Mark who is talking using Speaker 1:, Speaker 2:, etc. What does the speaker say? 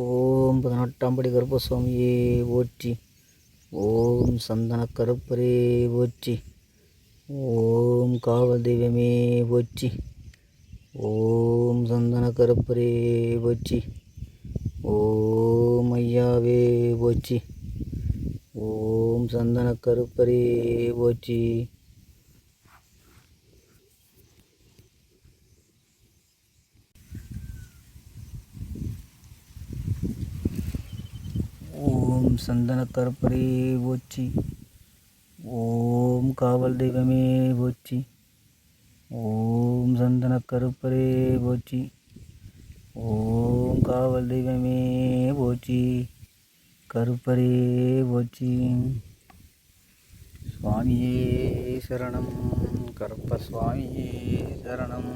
Speaker 1: ஓம் 18ஆம் படி கருப்பசாமியே போற்றி. ஓம் சந்தன கருப்பரே போற்றி. ஓம் காவல் தெய்வமே போற்றி. ஓம் சந்தன கருப்பரே போற்றி. ஓம் ஐயாவே போற்றி. ஓம் சந்தன கருப்பரே போற்றி. ஓம் சந்தன கருப்பரே போற்றி. ஓம் காவல் தெய்வமே போற்றி. ஓம் சந்தன கருப்பரே போற்றி. ஓம் காவல் தெய்வமே போற்றி. கருப்பரே போற்றி. சுவாமியே சரணம். கருப்ப சுவாமியே சரணம்.